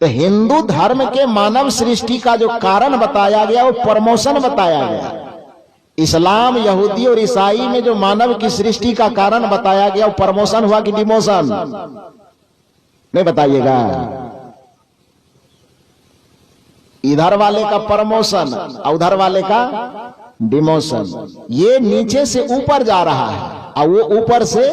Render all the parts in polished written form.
तो हिंदू धर्म के मानव सृष्टि का जो कारण बताया गया वो प्रमोशन बताया गया। इस्लाम, यहूदी और ईसाई में जो मानव की सृष्टि का कारण बताया गया वो प्रमोशन हुआ कि डिमोशन? नहीं बताइएगा। इधर वाले का प्रमोशन और उधर वाले का डिमोशन। ये नीचे से ऊपर जा रहा है और वो ऊपर से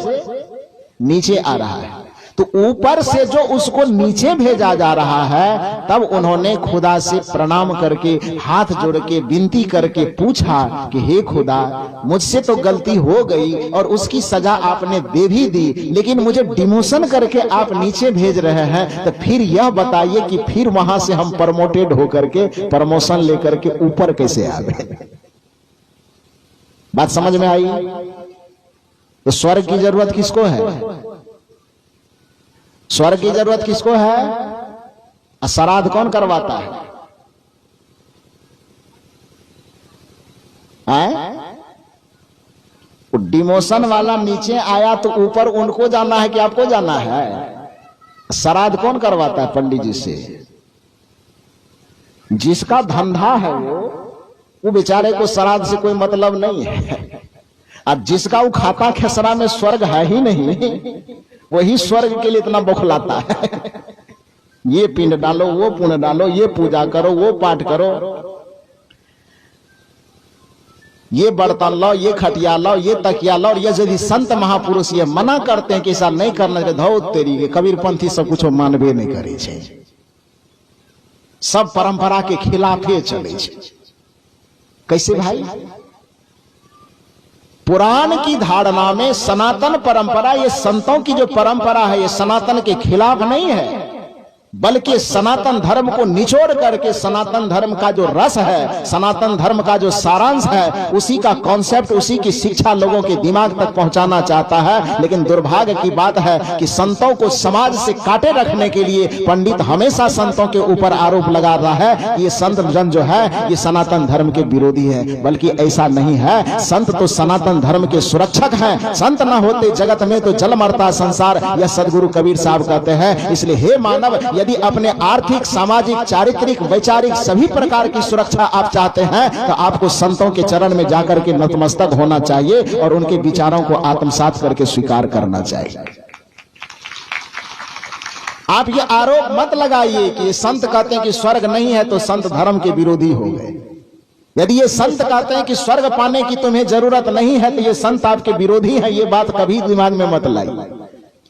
नीचे आ रहा है। तो ऊपर से जो उसको नीचे भेजा जा रहा है, तब उन्होंने खुदा से प्रणाम करके हाथ जोड़ के विनती करके पूछा कि हे खुदा, मुझसे तो गलती हो गई और उसकी सजा आपने दे भी दी, लेकिन मुझे डिमोशन करके आप नीचे भेज रहे हैं, तो फिर यह बताइए कि फिर वहां से हम प्रमोटेड होकर के प्रमोशन लेकर के ऊपर कैसे आ गए? बात समझ में आई? तो स्वर्ग की जरूरत किसको है? स्वर्ग की जरूरत किसको है? श्राद्ध कौन करवाता है? डिमोशन वाला नीचे आया तो ऊपर उनको जाना है कि आपको जाना है? श्राद्ध कौन करवाता है? पंडित जी से। जिसका धंधा है वो बेचारे को श्राद्ध से कोई मतलब नहीं है। अब जिसका वो खाता खेसरा में स्वर्ग है ही नहीं, वही स्वर्ग के लिए इतना बौखलाता है। ये पिंड डालो, वो पुण्य डालो, ये पूजा करो, वो पाठ करो, ये बर्तन लाओ, ये खटिया लाओ, ये तकिया लाओ। और ये यदि संत महापुरुष ये मना करते हैं कि ऐसा नहीं करना चाहिए, धौ तेरी के कबीरपंथी सब कुछ मानबे नहीं करे छे, सब परंपरा के खिलाफे चले छे। कैसे भाई? पुराण की धारणा में सनातन परंपरा, ये संतों की जो परंपरा है, ये सनातन के खिलाफ नहीं है, बल्कि सनातन धर्म को निचोड़ करके सनातन धर्म का जो रस है, सनातन धर्म का जो सारांश है, उसी का कॉन्सेप्ट, उसी की शिक्षा लोगों के दिमाग तक पहुंचाना चाहता है। लेकिन दुर्भाग्य की बात है कि संतों को समाज से काटे रखने के लिए पंडित हमेशा संतों के ऊपर आरोप लगा रहा है कि ये संत जन जो है ये सनातन धर्म के विरोधी है। बल्कि ऐसा नहीं है, संत तो सनातन धर्म के सुरक्षक हैं। संत न होते जगत में तो जल मरता संसार, यह सदगुरु कबीर साहब कहते हैं। इसलिए हे मानव, यदि अपने आर्थिक, सामाजिक, चारित्रिक, वैचारिक सभी प्रकार की सुरक्षा आप चाहते हैं, तो आपको संतों के चरण में जाकर के नतमस्तक होना चाहिए और उनके विचारों को आत्मसात करके स्वीकार करना चाहिए। आप ये आरोप मत लगाइए कि संत कहते हैं कि स्वर्ग नहीं है तो संत धर्म के विरोधी हो गए। यदि ये संत कहते हैं कि स्वर्ग पाने की तुम्हें जरूरत नहीं है तो ये संत आपके विरोधी हैं। ये बात कभी दिमाग में मत लाइए।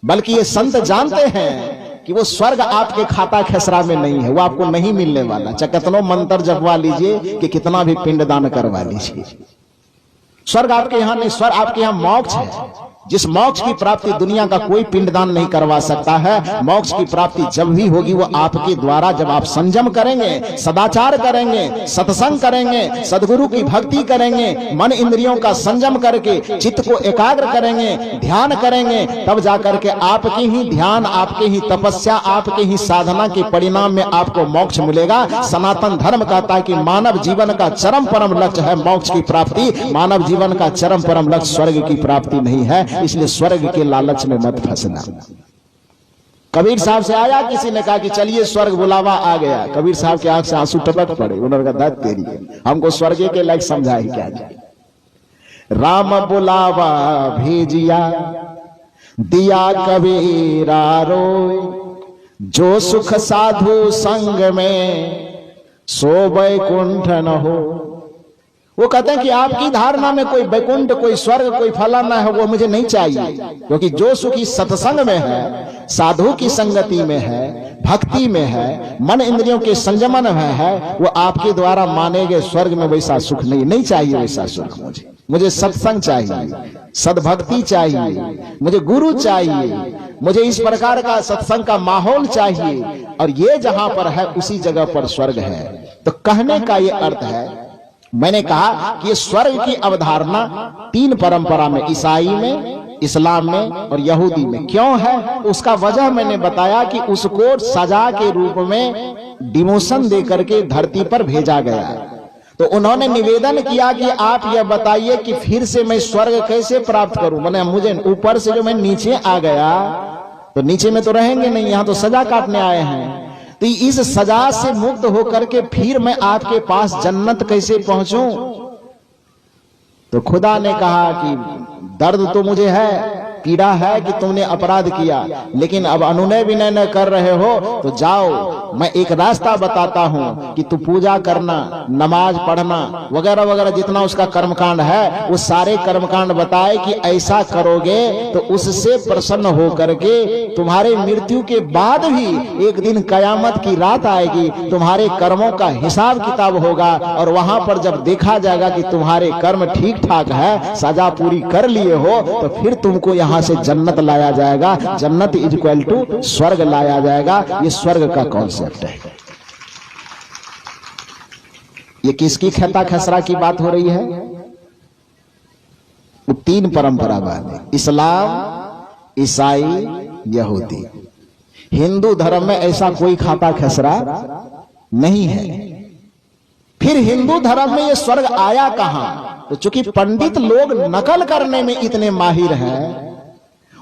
बल्कि ये संत जानते हैं कि वो स्वर्ग आपके खाता खेसरा में नहीं है, वो आपको नहीं मिलने वाला। चाहे कितनों मंत्र जपवा लीजिए कि कितना भी पिंडदान करवा लीजिए, स्वर्ग आपके यहाँ नहीं। स्वर्ग आपके यहाँ मोक्ष है, जिस मोक्ष की प्राप्ति दुनिया का कोई पिंडदान नहीं करवा सकता है। मोक्ष की प्राप्ति जब भी होगी वो आपके द्वारा, जब आप संयम करेंगे, सदाचार करेंगे, सत्संग करेंगे, सदगुरु की भक्ति करेंगे, मन इंद्रियों का संयम करके चित्त को एकाग्र करेंगे, ध्यान करेंगे, तब जाकर के आपके ही ध्यान, आपके ही तपस्या, आपके ही साधना के परिणाम में आपको मोक्ष मिलेगा। सनातन धर्म कहता है कि मानव जीवन का चरम परम लक्ष्य है मोक्ष की प्राप्ति। मानव जीवन का चरम परम लक्ष्य स्वर्ग की प्राप्ति नहीं है। इसलिए स्वर्ग के लालच में मत फंसना। कबीर साहब से आया किसी ने, कहा कि चलिए स्वर्ग बुलावा आ गया। कबीर साहब के आंख से आंसू टपक पड़े। उन्होंने कहा तेरी हमको स्वर्ग के लायक समझा ही क्या जाए। राम बुलावा भेजिया दिया कबीरा रोए, जो सुख साधु संग में सो वैकुंठ न हो। वो कहते हैं कि आपकी धारणा में कोई वैकुंठ, कोई स्वर्ग, कोई फलाना है, वो मुझे नहीं चाहिए। क्योंकि जो सुखी सत्संग में है, साधु की संगति में है, भक्ति में है, मन इंद्रियों के संयमन में है, वो आपके द्वारा माने गए स्वर्ग में वैसा सुख नहीं चाहिए। वैसा सुख मुझे सत्संग चाहिए, सद्भक्ति चाहिए, मुझे गुरु चाहिए, मुझे इस प्रकार का सत्संग का माहौल चाहिए। और ये जहां पर है उसी जगह पर स्वर्ग है। तो कहने का ये अर्थ है, मैंने कहा कि ये स्वर्ग की अवधारणा तीन परंपरा में, ईसाई में, इस्लाम में और यहूदी में क्यों है, उसका वजह मैंने बताया कि उसको सजा के रूप में डिमोशन देकर के धरती पर भेजा गया। तो उन्होंने निवेदन किया कि आप यह बताइए कि फिर से मैं स्वर्ग कैसे प्राप्त करूं। मैंने मुझे ऊपर से जो मैं नीचे आ गया, तो नीचे में तो रहेंगे नहीं, यहां तो सजा काटने आए हैं। तो इस सजा से मुक्त होकर के फिर मैं आपके पास जन्नत कैसे पहुंचूं? तो खुदा ने कहा कि दर्द तो मुझे है, पीड़ा है कि तुमने अपराध किया, लेकिन अब अनुनय विनय न कर रहे हो तो जाओ, मैं एक रास्ता बताता हूं कि तू पूजा करना, नमाज पढ़ना वगैरह वगैरह, जितना उसका कर्मकांड है वो सारे कर्मकांड बताए कि ऐसा करोगे तो उससे प्रसन्न हो करके तुम्हारे मृत्यु के बाद भी एक दिन कयामत की रात आएगी, तुम्हारे कर्मों का हिसाब किताब होगा, और वहां पर जब देखा जाएगा कि तुम्हारे कर्म ठीक ठाक है, सजा पूरी कर लिए हो, तो फिर तुमको यहाँ से जन्नत लाया जाएगा। जन्नत इज इक्वल टू स्वर्ग लाया जाएगा। ये स्वर्ग का कॉन्सेप्ट है। ये किसकी खेता खसरा की बात हो रही है? वो तीन परंपरावाद है, इस्लाम, ईसाई, यहूदी। हिंदू धर्म में ऐसा कोई खाता खसरा नहीं है। फिर हिंदू धर्म में ये स्वर्ग आया कहां? तो चूंकि पंडित लोग नकल करने में इतने माहिर हैं,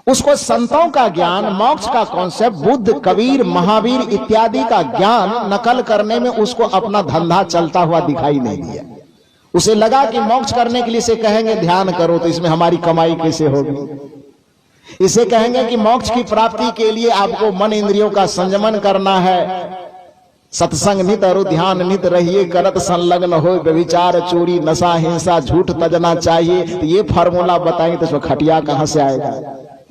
उसको संतों का ज्ञान, मोक्ष का कॉन्सेप्ट, बुद्ध, कबीर, महावीर इत्यादि का ज्ञान नकल करने में उसको अपना धंधा चलता हुआ दिखाई नहीं दिया। उसे लगा कि मोक्ष करने के लिए इसे कहेंगे ध्यान करो तो इसमें हमारी कमाई कैसे होगी। इसे कहेंगे कि मोक्ष की प्राप्ति के लिए आपको मन इंद्रियों का संयमन करना है, सत्संग नित और ध्यान नित रहिए, करत संलग्न हो, व्यभिचार, चोरी, नशा, हिंसा, झूठ तजना चाहिए। तो ये फार्मूला बताएंगे तो इसमें खटिया कहां से आएगा,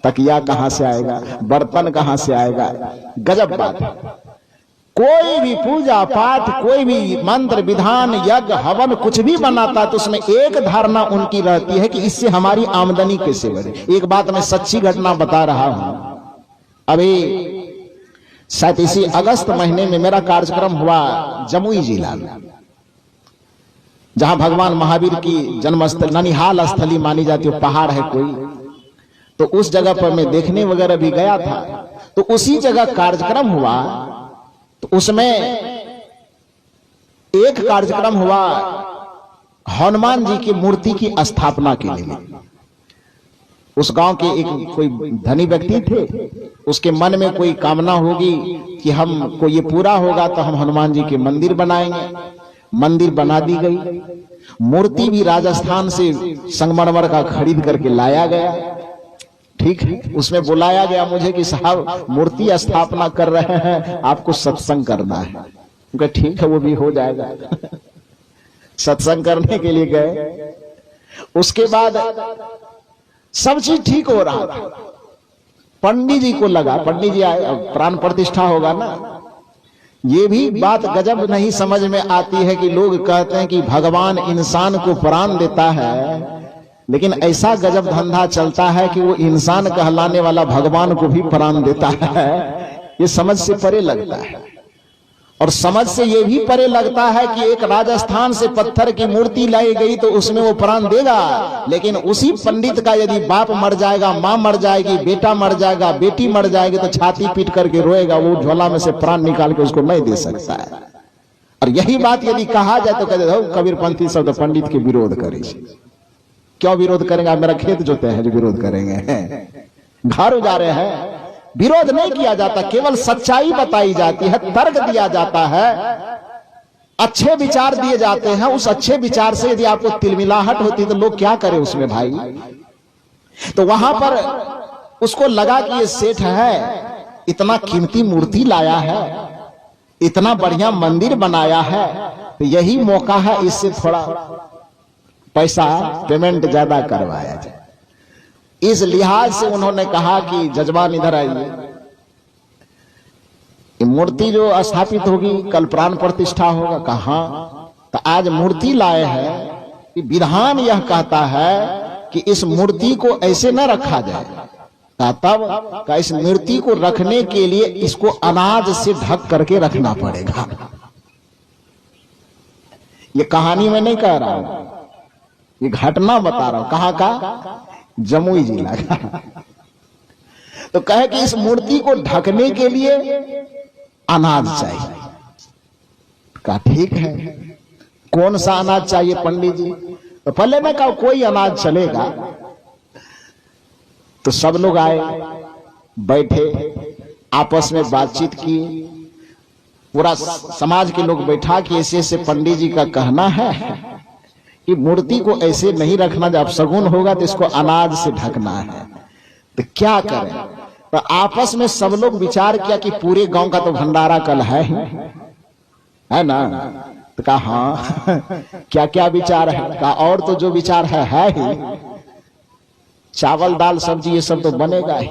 तकिया कहां से आएगा, बर्तन कहां से आएगा? गजब बात है। कोई भी पूजा पाठ, कोई भी मंत्र विधान, यज्ञ हवन कुछ भी बनाता तो उसमें एक धारणा उनकी रहती है कि इससे हमारी आमदनी कैसे बढ़े। एक बात मैं सच्ची घटना बता रहा हूं। अभी शायद इसी अगस्त महीने में मेरा कार्यक्रम हुआ जमुई जिला में, जहां भगवान महावीर की जन्मस्थल ननिहाल स्थली मानी जाती है, पहाड़ है कोई, तो उस जगह पर मैं देखने वगैरह भी गया था। तो उसी जगह कार्यक्रम हुआ, तो उसमें एक कार्यक्रम हुआ हनुमान जी की मूर्ति की स्थापना के लिए। उस गांव के एक कोई धनी व्यक्ति थे, उसके मन में कोई कामना होगी कि हमको ये पूरा होगा तो हम हनुमान जी के मंदिर बनाएंगे। मंदिर बना दी गई, मूर्ति भी राजस्थान से संगमरमर का खरीद करके लाया गया। ठीक है, उसमें बुलाया गया मुझे कि साहब मूर्ति स्थापना कर रहे हैं, आपको सत्संग करना है। उनका ठीक है, वो भी हो जाएगा। सत्संग करने के लिए गए। उसके बाद सब चीज ठीक हो रहा था। पंडित जी को लगा, पंडित जी आए, प्राण प्रतिष्ठा होगा ना। ये भी बात गजब नहीं समझ में आती है कि लोग कहते हैं कि भगवान इंसान को प्राण देता है, लेकिन ऐसा गजब धंधा चलता है कि वो इंसान कहलाने वाला भगवान को भी प्राण देता है। ये समझ से परे लगता है। और समझ से ये भी परे लगता है कि एक राजस्थान से पत्थर की मूर्ति लाई गई तो उसमें वो प्राण देगा, लेकिन उसी पंडित का यदि बाप मर जाएगा, मां मर जाएगी, बेटा मर जाएगा, बेटी मर जाएगी, तो छाती पीट करके रोएगा, वो झोला में से प्राण निकाल के उसको नहीं दे सकता है। और यही बात यदि कहा जाए तो कहते हो कबीरपंथी सब तो पंडित के विरोध करे। क्यों विरोध करेंगे? मेरा खेत जोते हैं जो विरोध करेंगे, घर उजारे हैं। विरोध नहीं किया जाता, केवल सच्चाई बताई जाती है, तर्क दिया जाता है, अच्छे विचार दिए जाते हैं। उस अच्छे विचार से यदि आपको तिलमिलाहट होती तो लोग क्या करें उसमें भाई। तो वहां पर उसको लगा कि ये सेठ है, इतना कीमती मूर्ति लाया है, इतना बढ़िया मंदिर बनाया है, तो यही मौका है इससे थोड़ा पैसा पेमेंट ज्यादा करवाया जाए। इस लिहाज से उन्होंने कहा कि जजमान इधर आइए, मूर्ति जो स्थापित होगी कल प्राण प्रतिष्ठा होगा। कहां? तो आज मूर्ति लाए हैं कि विधान यह कहता है कि इस मूर्ति को ऐसे न रखा जाए, तब का इस मूर्ति को रखने के लिए इसको अनाज से ढक करके रखना पड़ेगा। ये कहानी में नहीं कह रहा हूं, ये घटना बता रहा हूं। कहां का? जमुई जिला का। तो कहे कि इस मूर्ति को ढकने के लिए अनाज चाहिए। कहा ठीक है, कौन सा अनाज चाहिए पंडित जी? तो पहले मैं कहा कोई अनाज चलेगा। तो सब लोग आए, बैठे, आपस में बातचीत की। पूरा समाज के लोग बैठा कि ऐसे ऐसे पंडित जी का कहना है कि मूर्ति को ऐसे नहीं रखना, जब शगुन होगा तो इसको अनाज से ढकना है। तो क्या करें? तो आपस में सब लोग विचार किया कि पूरे गांव का तो भंडारा कल है ही, है ना? तो कहा हाँ क्या क्या विचार है? कहा और तो जो विचार है ही, चावल दाल सब्जी ये सब तो बनेगा ही।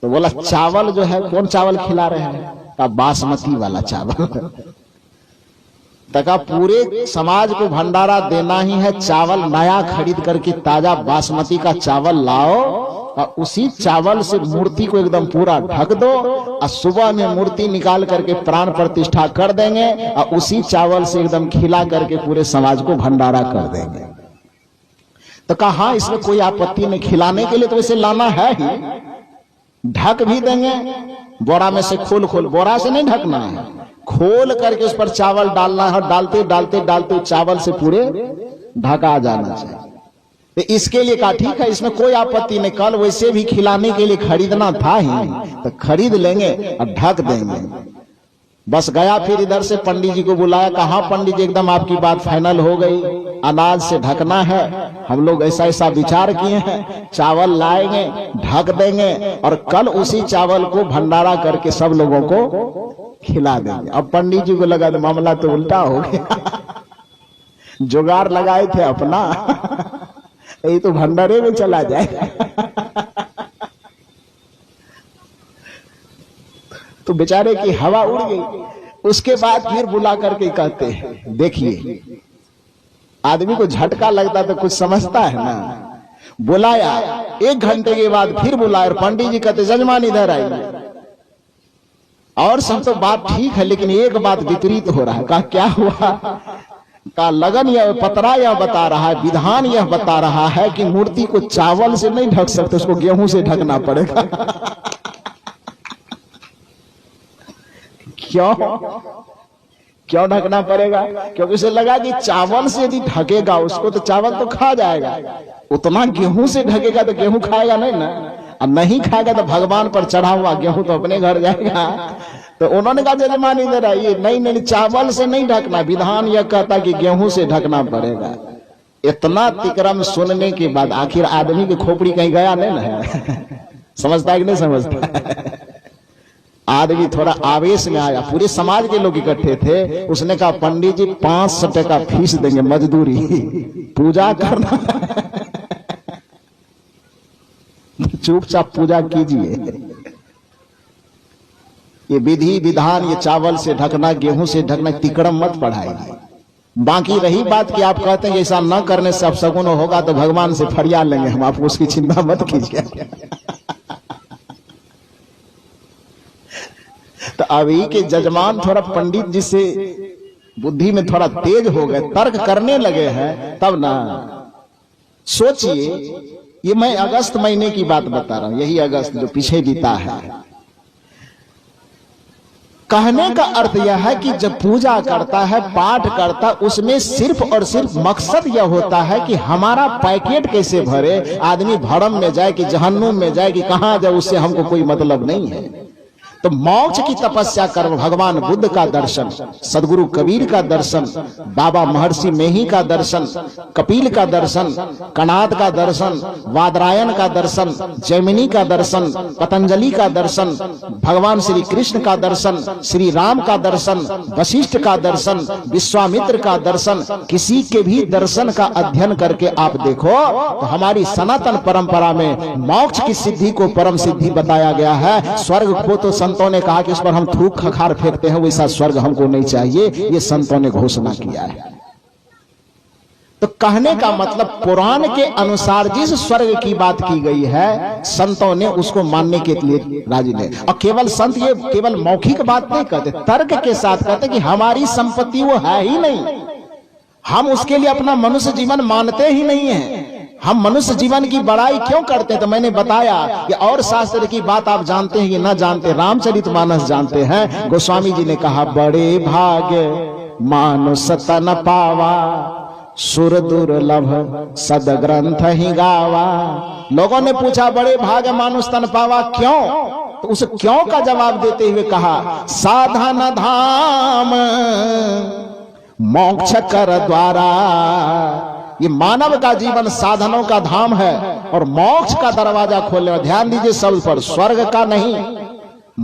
तो बोला चावल जो है कौन चावल खिला रहे हैं? कहा बासमती वाला चावल। तका पूरे समाज को भंडारा देना ही है, चावल नया खरीद करके ताजा बासमती का चावल लाओ और उसी चावल से मूर्ति को एकदम पूरा ढक दो और सुबह में मूर्ति निकाल करके प्राण प्रतिष्ठा कर देंगे और उसी चावल से एकदम खिला करके पूरे समाज को भंडारा कर देंगे। तो कहा हाँ इसमें कोई आपत्ति नहीं, खिलाने के लिए तो इसे लाना है ही, ढक भी देंगे। बोरा में से खोल बोरा से नहीं ढकना है, खोल करके उस पर चावल डालना है, डालते डालते डालते चावल से पूरे ढका जाना चाहिए। तो इसके लिए कहा ठीक है इसमें कोई आपत्ति नहीं, कल वैसे भी खिलाने के लिए खरीदना था ही तो खरीद लेंगे और ढक देंगे। बस गया, फिर इधर से पंडित जी को बुलाया, कहा पंडित जी एकदम आपकी बात फाइनल हो गई, अनाज से ढकना है, हम लोग ऐसा ऐसा विचार किए हैं, चावल लाएंगे ढक देंगे और कल उसी चावल को भंडारा करके सब लोगों को खिला देंगे। अब पंडित जी को लगा तो मामला तो उल्टा हो गया। जुगाड़ लगाए थे अपना, ये तो भंडारे में चला जाए। तो बेचारे की हवा उड़ गई। उसके बाद फिर बुला करके कहते हैं देखिए, आदमी को झटका लगता तो कुछ समझता है ना। बुलाया, 1 घंटे के बाद फिर बुलाया और पंडित जी कहते जजमान इधर आइए। और सब तो बात ठीक है लेकिन एक बात विपरीत हो रहा है। कहा क्या हुआ? का लगन यह पतरा यह बता रहा है, विधान यह बता रहा है कि मूर्ति को चावल से नहीं ढक सकते, उसको गेहूं से ढकना पड़ेगा। क्यों ढकना पड़ेगा? क्योंकि उसे लगा कि चावल से यदि ढकेगा उसको तो चावल तो खा जाएगा, उतना गेहूं से ढकेगा तो गेहूं खाएगा नहीं ना, और नहीं खाएगा तो भगवान पर चढ़ा हुआ गेहूं तो अपने घर जाएगा। तो उन्होंने कहा जजमान इधर आइए, नहीं चावल से नहीं ढकना, विधान यह कहता कि गेहूं से ढकना पड़ेगा। इतना तिक्रम सुनने के बाद आखिर आदमी की खोपड़ी कहीं गया नहीं ना, समझता है कि नहीं समझता? आदमी थोड़ा आवेश में आया, पूरे समाज के लोग इकट्ठे थे। उसने कहा पंडित जी 500 टका फीस देंगे मजदूरी, पूजा करना। चुपचाप पूजा कीजिए। ये विधि विधान, ये चावल से ढकना गेहूं से ढकना तिक्रम मत पढ़ाइए। बाकी रही बात कि आप कहते हैं कि ऐसा न करने से अब सगुन होगा तो भगवान से फरियाद लेंगे हम, आप उसकी चिंता मत कीजिए। तो अभी के जजमान थोड़ा पंडित जी से बुद्धि में थोड़ा तेज हो गए, तर्क करने लगे हैं। तब ना सोचिए, ये मैं अगस्त महीने की बात बता रहा हूं, यही अगस्त जो पीछे बीता है। कहने का अर्थ यह है कि जब पूजा करता है, पाठ करता, उसमें सिर्फ और सिर्फ मकसद यह होता है कि हमारा पैकेट कैसे भरे, आदमी भरम में जाए कि जहन्नुम में जाए कि कहां जाए, उससे हमको कोई मतलब नहीं है। तो मोक्ष की तपस्या कर, भगवान बुद्ध का दर्शन, सदगुरु कबीर का दर्शन, बाबा महर्षि मेही का दर्शन, कपिल का दर्शन, कणाद का दर्शन, वादरायण का दर्शन, जैमिनी का दर्शन, पतंजलि का दर्शन, भगवान श्री कृष्ण का दर्शन, श्री राम का दर्शन, वशिष्ठ का दर्शन, विश्वामित्र का दर्शन, किसी के भी दर्शन का अध्ययन करके आप देखो तो हमारी सनातन परंपरा में मोक्ष की सिद्धि को परम सिद्धि बताया गया है। स्वर्ग को तो संतों ने कहा कि इस पर हम थूक खखार फेंकते हैं, वैसा स्वर्ग हमको नहीं चाहिए, ये संतों ने घोषणा किया है। तो कहने का मतलब पुराण के अनुसार जिस स्वर्ग की बात की गई है, संतों ने उसको मानने के लिए राजी नहीं। और केवल संत ये केवल मौखिक बात नहीं कहते, तर्क के साथ कहते कि हमारी संपत्ति वो है ही नहीं, हम उसके लिए अपना मनुष्य जीवन मानते ही नहीं है, हम मनुष्य जीवन की बड़ाई क्यों करते हैं? तो मैंने बताया कि और शास्त्र की बात आप जानते हैं कि न जानते, रामचरितमानस जानते हैं। गोस्वामी जी ने कहा बड़े भाग्य मानुष तन पावा, सुर दुर्लभ सदग्रंथ ही गावा। लोगों ने पूछा बड़े भाग मानुष तन पावा, क्यों? तो उस क्यों का जवाब देते हुए कहा, साधन धाम मोक्ष कर द्वारा। ये मानव का जीवन साधनों का धाम है और मोक्ष का दरवाजा खोलने, ध्यान दीजिए सब पर, स्वर्ग का नहीं,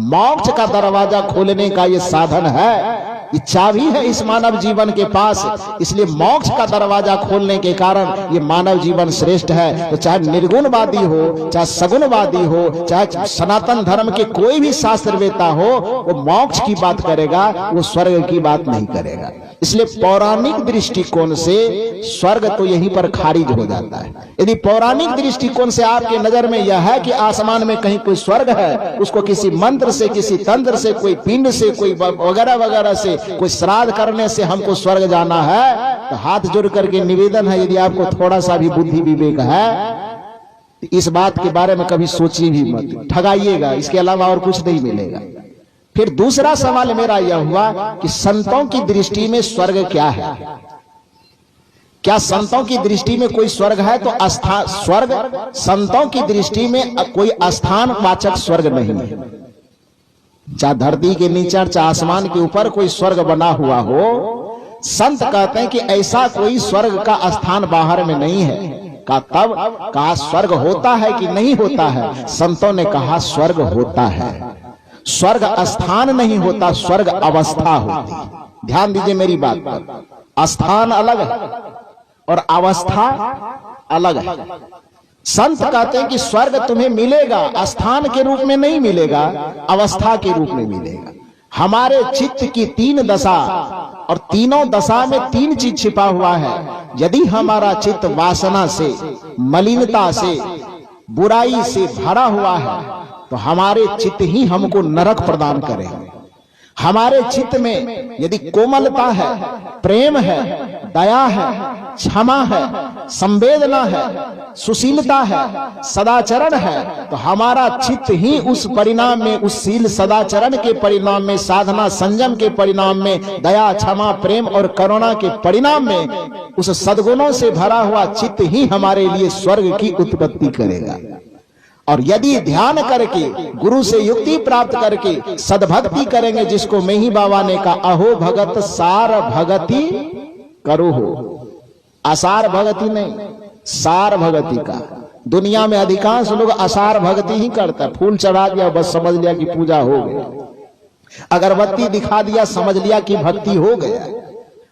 मोक्ष का दरवाजा खोलने का ये साधन है, ये चाबी है इस मानव जीवन के पास। इसलिए मोक्ष का दरवाजा खोलने के कारण ये मानव जीवन श्रेष्ठ है। तो चाहे निर्गुणवादी हो, चाहे सगुणवादी हो, चाहे सनातन धर्म के कोई भी शास्त्रवेत्ता हो, वो मोक्ष की बात करेगा, वो स्वर्ग की बात नहीं करेगा। इसलिए पौराणिक दृष्टिकोण से स्वर्ग तो यहीं पर खारिज हो जाता है। यदि पौराणिक दृष्टिकोण से आपके नजर में यह है कि आसमान में कहीं कोई स्वर्ग है, उसको किसी मंत्र से, किसी तंत्र से, कोई पिंड से, कोई वगैरह वगैरह से, कोई श्राद्ध करने से हमको स्वर्ग जाना है, तो हाथ जोड़ करके निवेदन है, यदि आपको थोड़ा सा भी बुद्धि विवेक है, इस बात के बारे में कभी सोचिए भी मत, ठगाइएगा, इसके अलावा और कुछ नहीं मिलेगा। फिर दूसरा सवाल मेरा यह हुआ कि संतों की दृष्टि में स्वर्ग क्या है? क्या संतों की दृष्टि में कोई स्वर्ग है? तो स्वर्ग संतों की दृष्टि में कोई स्थान वाचक स्वर्ग नहीं है। चाहे धरती के नीचे, चाहे आसमान के ऊपर कोई स्वर्ग बना हुआ हो, संत कहते हैं कि ऐसा कोई स्वर्ग का स्थान बाहर में नहीं है। कहा स्वर्ग होता है कि नहीं होता है? संतों ने कहा स्वर्ग होता है। स्वर्ग स्थान नहीं होता, स्वर्ग अवस्था होती। ध्यान दीजिए मेरी बात पर, स्थान अलग है और अवस्था अलग है। संत कहते हैं कि स्वर्ग तुम्हें मिलेगा, स्थान के रूप में नहीं मिलेगा, अवस्था के रूप में मिलेगा। हमारे चित्त की तीन दशा, और तीनों दशा में तीन चीज छिपा हुआ है। यदि हमारा चित्त वासना से, मलिनता से, बुराई से भरा हुआ है, तो हमारे चित्त ही हमको नरक प्रदान करेंगे। हमारे चित्त में यदि कोमलता है, प्रेम है, दया है, क्षमा है, संवेदना है, सुशीलता है, सदाचरण है, तो हमारा चित्त ही उस परिणाम में, उस शील सदाचरण के परिणाम में, साधना संयम के परिणाम में, दया क्षमा प्रेम और करुणा के परिणाम में, उस सद्गुणों से भरा हुआ चित्त ही हमारे लिए स्वर्ग की उत्पत्ति करेगा। और यदि ध्यान करके, गुरु से युक्ति प्राप्त करके सद्भक्ति करेंगे, जिसको मेही बाबा ने कहा, अहो भगत सार भगति करो हो, असार भगति नहीं, सार भगति का। दुनिया में अधिकांश लोग असार भगति ही करता है। फूल चढ़ा दिया, बस समझ लिया कि पूजा हो गई, अगरबत्ती दिखा दिया, समझ लिया कि भक्ति हो गया,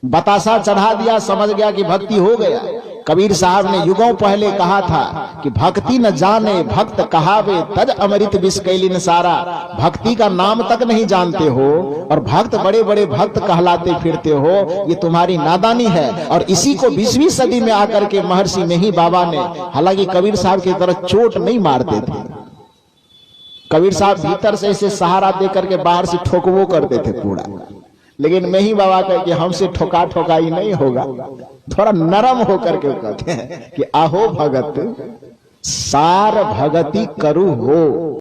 बतासा चढ़ा दिया, समझ गया कि भक्ति हो गया। कबीर साहब ने युगों पहले कहा था कि भक्ति न जाने भक्त कहावे, तज अमृत विष कैलिन सारा। भक्ति का नाम तक नहीं जानते हो और भक्त बड़े बड़े भक्त कहलाते फिरते हो, ये तुम्हारी नादानी है। और इसी को 20वीं सदी में आकर के महर्षि मेही बाबा ने, हालांकि कबीर साहब की तरह चोट नहीं मारते थे, कबीर साहब भीतर से इसे सहारा दे करके बाहर से ठोकवो करते थे पूरा, लेकिन मेही बाबा कहे कि हमसे ठोका ठोकाई नहीं होगा, थोड़ा नरम होकर के कहते हैं कि आहो भगत सार भगति करु हो।